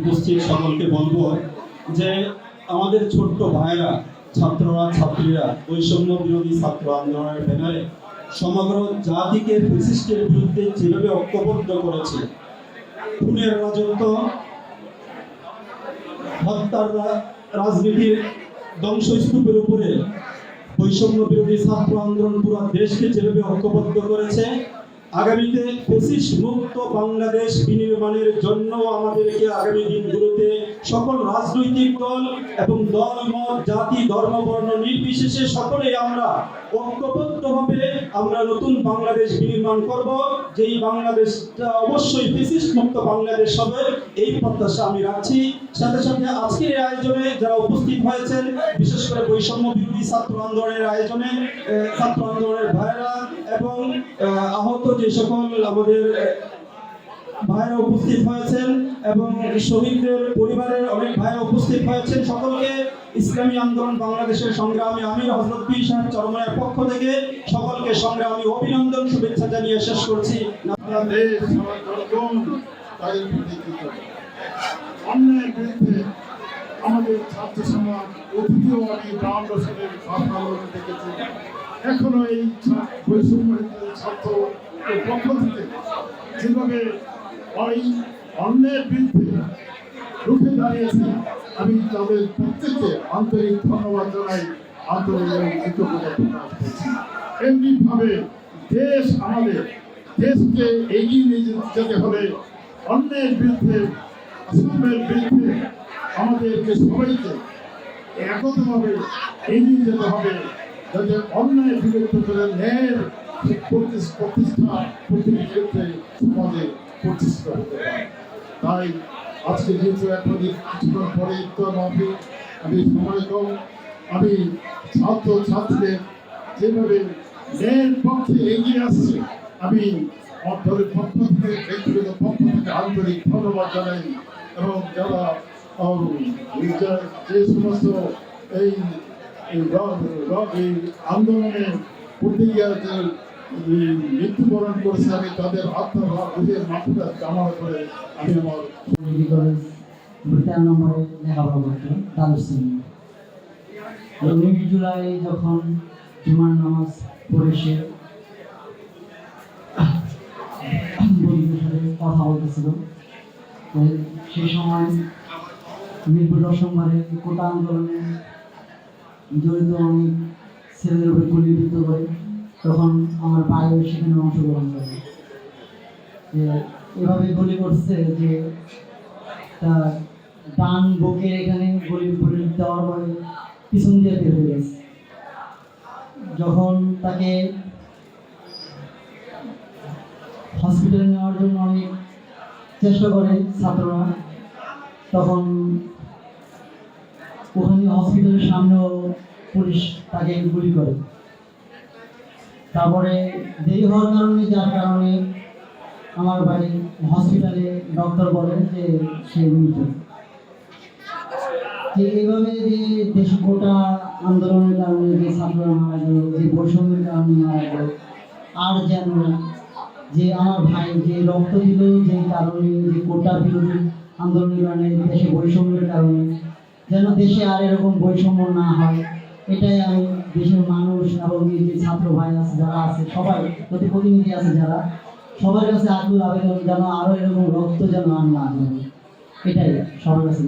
উপস্থিত সকলকে বলবো যে আমাদের ছোট্ট ভাইরা, ছাত্ররা, ছাত্রীরা বৈষম্য বিরোধী ছাত্র আন্দোলনের ব্যানারে সমগ্র জাতিকে ফ্যাসিস্টের বিরুদ্ধে যেভাবে ঐক্যবদ্ধ করেছে, খুনের রাজত্ব, হত্যার রাজনীতির ধ্বংসস্তূপের উপরে বৈষম্য বিরোধী ছাত্র আন্দোলন পুরো দেশকে যেভাবে ঐক্যবদ্ধ করেছে, আগামীতে ফ্যাসিস্ট মুক্ত বাংলাদেশ বিনির্মাণের জন্য আমাদেরকে আগামী দিনগুলোতে সকল রাজনৈতিক দল এবং দল মত জাতি ধর্ম বর্ণ নির্বিশেষে সকলেই আমরা ঐক্যবদ্ধভাবে আমরা নতুন বাংলাদেশ বিনির্মাণ করব, যেই বাংলাদেশটা অবশ্যই ফ্যাসিস্ট মুক্ত বাংলাদেশ হবে, এই প্রত্যাশা আমি রাখছি। সাথে সাথে আজকের এই আয়োজনে যারা উপস্থিত হয়েছেন, বিশেষ করে বৈষম্য বিরোধী ছাত্র আন্দোলনের আয়োজনে ছাত্র আন্দোলনের ভাইরা এবং আহত যে সকল আমাদের ভাইরা উপস্থিত হয়েছেন এবং শহীদদের পরিবারের অনেক ভাইরা উপস্থিত হয়েছেন, সকলকে ইসলামী আন্দোলন বাংলাদেশের সংগ্রামী আমির হযরত পীর সাহেব চরমনায়ের পক্ষ থেকে সকলকে সংগ্রামী অভিনন্দন শুভেচ্ছা জানিয়ে শেষ করছি। আমাদের ছাত্র সমাজ অতীতেও আমি 52 সালের আন্দোলন দেখেছি, এখনো এই বৈষম্য ছাত্র পক্ষ থেকে যেভাবে ওই অন্যের বিরুদ্ধে রুখে দাঁড়িয়েছে, আমি তাদের প্রত্যেককে আন্তরিক ধন্যবাদ জানাই, আন্তরিক কৃতজ্ঞতা প্রকাশ করছি। এমনিভাবে দেশ, আমাদের দেশকে এগিয়ে নিয়ে যেতে হলে অন্যের বিরুদ্ধে, অসম্যের বিরুদ্ধে আমাদেরকে সবাইকে একতভাবে এগিয়ে যেতে হবে, যাতে অন্যায় বিরুদ্ধে করে ন্যায়ের প্রতিষ্ঠা প্রতিটি ক্ষেত্রে সমাজে প্রতিষ্ঠা হতে পারে। তাই আজকে যেহেতু কিছুক্ষণ পরে ইফতার মাহফিল, আমি সময় কম, আমি ছাত্র ছাত্রীদের যেভাবে ন্যায়ের পক্ষে এগিয়ে আসছে, আমি দলের পক্ষ থেকে, ব্যক্তিগত পক্ষ থেকে আন্তরিক ধন্যবাদ জানাই। এবং যারা যে সমস্ত এই আন্দোলনে প্রতিক্রিয়াতে মৃত্যুবরণ করেছে, আমি তাদের আত্মার বুঝের মাথাটা কামনা করে আমি আমার নম্বরে লেখাপড়া করতাম দ্বাদশ শ্রেণী। 19 জুলাই যখন জুমার নামাজ পড়ে সে বন্ধুদের সাথে কথা বলতেছিল, সেই সময় মিরপুর 10 নম্বরে কোটা আন্দোলনে জড়িত অনেক ছেলেদের উপরে গুলিবিদ্ধ করে, তখন আমার ভাইও সেখানে অংশগ্রহণ করে। এভাবে গুলি করছে যে তার ডান বুকের এখানে গুলি করে দেওয়ার পরে পিছন দিয়ে বের হয়ে গেছে। যখন তাকে হসপিটালে নেওয়ার জন্য অনেক চেষ্টা করে ছাত্ররা, তখন ওখানে হসপিটালের সামনেও পুলিশ তাকে গুলি করে। তারপরে দেরি হওয়ার কারণে, যার কারণে আমার ভাই হসপিটালে ডক্টর বলেন যে সে মৃত। এইভাবে যে দেশ গোটা আন্দোলনের কারণে যে ছাত্ররা মারা গেল, যে বৈষম্যের কারণে মারা গেল, আর যেন যে আমার ভাই যে রক্ত দিল, যে কারণে যে কোটা বিরোধী আন্দোলনের কারণে, দেশে বৈষম্যের কারণে যেন দেশে আর এরকম বৈষম্য না হয়, এটাই আমি দেশের মানুষ এবং যে ছাত্র ভাই আছে যারা আছে সবাই, প্রতি প্রতিনিধি আছে যারা, সবার কাছে আকুল আবেদন যেন আরও এরকম রক্ত যেন আর না হয়, এটাই সবার কাছে।